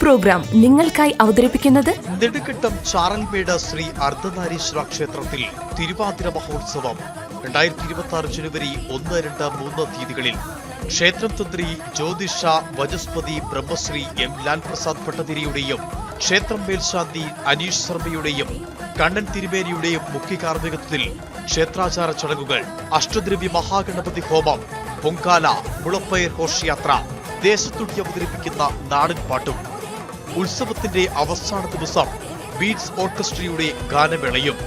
Programme നിങ്ങൾക്കായി അവതരിപ്പിക്കുന്നത് നെടുങ്കണ്ടം ചാറൽമേട് ശ്രീ അർദ്ധനാരീശ്വര ക്ഷേത്രത്തിൽ തിരുവാതിര മഹോത്സവം 2026 ജനുവരി 1, 2, 3 തീയതികളിൽ ക്ഷേത്രം തന്ത്രി ജ്യോതിഷ വചസ്പതി ബ്രഹ്മശ്രീ എം ലാൽ പ്രസാദ് ഭട്ടതിരിയുടെയും ക്ഷേത്രം മേൽശാന്തി അനീഷ് ശർമ്മയുടെയും കണ്ണൻ തിരുമേനിയുടെയും മുഖ്യ കാർമ്മികത്വത്തിൽ ക്ഷേത്രാചാര ചടങ്ങുകൾ, അഷ്ടദ്രവ്യ മഹാഗണപതി ഹോമം, പൊങ്കാല, മുളപ്പയർ ഘോഷയാത്ര, ദേശത്തുടി അവതരിപ്പിക്കുന്ന നാടൻ പാട്ടും, ഉത്സവത്തിന്റെ അവസാന ദിവസം ബീറ്റ്സ് ഓർക്കസ്ട്രയുടെ ഗാനമേളയും,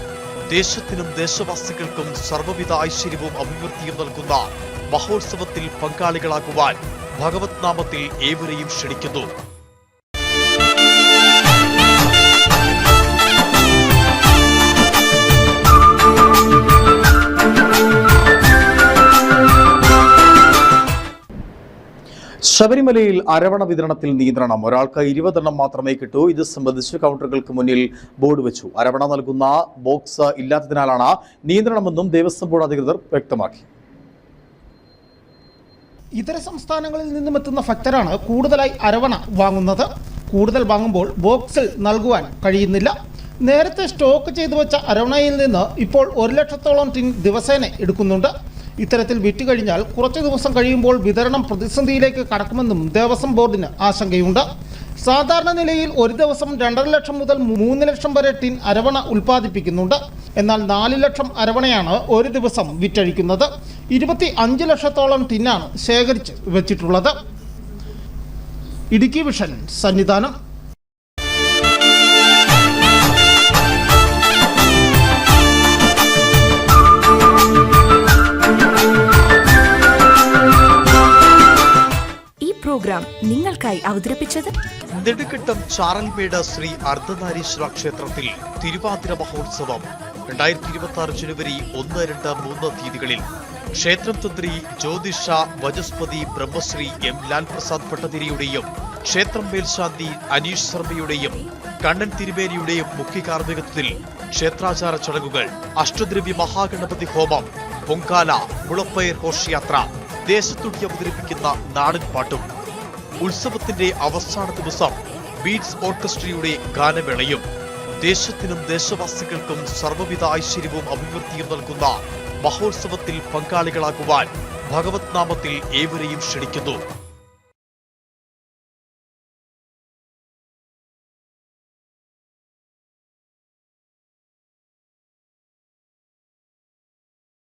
ദേശത്തിനും ദേശവാസികൾക്കും സർവ്വവിധ ഐശ്വര്യവും അഭിവൃദ്ധിയും നൽകുന്ന മഹോത്സവത്തിൽ പങ്കാളികളാകുവാൻ ഭഗവത് നാമത്തിൽ ഏവരെയും ക്ഷണിക്കുന്നു. ശബരിമലയിൽ അരവണ വിതരണത്തിൽ നിയന്ത്രണം. ഒരാൾക്ക് 20 എണ്ണം മാത്രമേ കിട്ടൂ. ഇത് സംബന്ധിച്ച് കൗണ്ടറുകൾക്ക് മുന്നിൽ ബോർഡ് വെച്ചു. അരവണ നൽകുന്ന ബോക്സ് ഇല്ലാത്തതിനാലാണ് നിയന്ത്രണമെന്നും ദേവസ്വം ബോർഡ് അധികൃതർ വ്യക്തമാക്കി. ഇതര സംസ്ഥാനങ്ങളിൽ നിന്നും എത്തുന്ന ഭക്തരാണ് കൂടുതലായി അരവണ വാങ്ങുന്നത്. കൂടുതൽ വാങ്ങുമ്പോൾ ബോക്സിൽ നൽകുവാൻ കഴിയുന്നില്ല. നേരത്തെ സ്റ്റോക്ക് ചെയ്തു വെച്ച അരവണയിൽ നിന്ന് ഇപ്പോൾ 1 ലക്ഷത്തോളം ടിൻ ദിവസേന എടുക്കുന്നുണ്ട്. ഇത്തരത്തിൽ വിറ്റുകഴിഞ്ഞാൽ കുറച്ചു ദിവസം കഴിയുമ്പോൾ വിതരണം പ്രതിസന്ധിയിലേക്ക് കടക്കുമെന്നും ദേവസ്വം ബോർഡിന് ആശങ്കയുണ്ട്. സാധാരണ നിലയിൽ ഒരു ദിവസം 2.5 ലക്ഷം മുതൽ 3 ലക്ഷം വരെ ടിൻ അരവണ ഉൽപ്പാദിപ്പിക്കുന്നുണ്ട്. എന്നാൽ 4 ലക്ഷം അരവണയാണ് ഒരു ദിവസം വിറ്റഴിക്കുന്നത്. 25 ലക്ഷത്തോളം ടിന്നാണ് ശേഖരിച്ച് വെച്ചിട്ടുള്ളത്. ഇടുക്കി വിഷൻ സന്നിധാനം. പ്രോഗ്രാം നിങ്ങൾക്കായി അവതരിപ്പിച്ചത് നെടുങ്കണ്ടം ചാറൽമേട് ശ്രീ അർദ്ധനാരീശ്വര ക്ഷേത്രത്തിൽ തിരുവാതിര മഹോത്സവം 2026 ജനുവരി 1, 2, 3 തീയതികളിൽ ക്ഷേത്രം തന്ത്രി ജ്യോതിഷ വചസ്പതി ബ്രഹ്മശ്രീ എം ലാൽ പ്രസാദ് ഭട്ടതിരിയുടെയും ക്ഷേത്രം മേൽശാന്തി അനീഷ് ശർമ്മയുടെയും കണ്ണൻ തിരുമേനിയുടെയും മുഖ്യ കാർമ്മികത്വത്തിൽ ക്ഷേത്രാചാര ചടങ്ങുകൾ, അഷ്ടദ്രവ്യ മഹാഗണപതി ഹോമം, പൊങ്കാല, മുളപ്പയർ ഘോഷയാത്ര, ദേശത്തുടി അവതരിപ്പിക്കുന്ന നാടൻ പാട്ടും, ഉത്സവത്തിന്റെ അവസാന ദിവസം ബീറ്റ്സ് ഓർക്കസ്ട്രയുടെ ഗാനമേളയും, ദേശത്തിനും ദേശവാസികൾക്കും സർവ്വവിധ ഐശ്വര്യവും അഭിവൃദ്ധിയും നൽകുന്ന മഹോത്സവത്തിൽ പങ്കാളികളാകുവാൻ ഭഗവത് നാമത്തിൽ ഏവരെയും ക്ഷണിക്കുന്നു.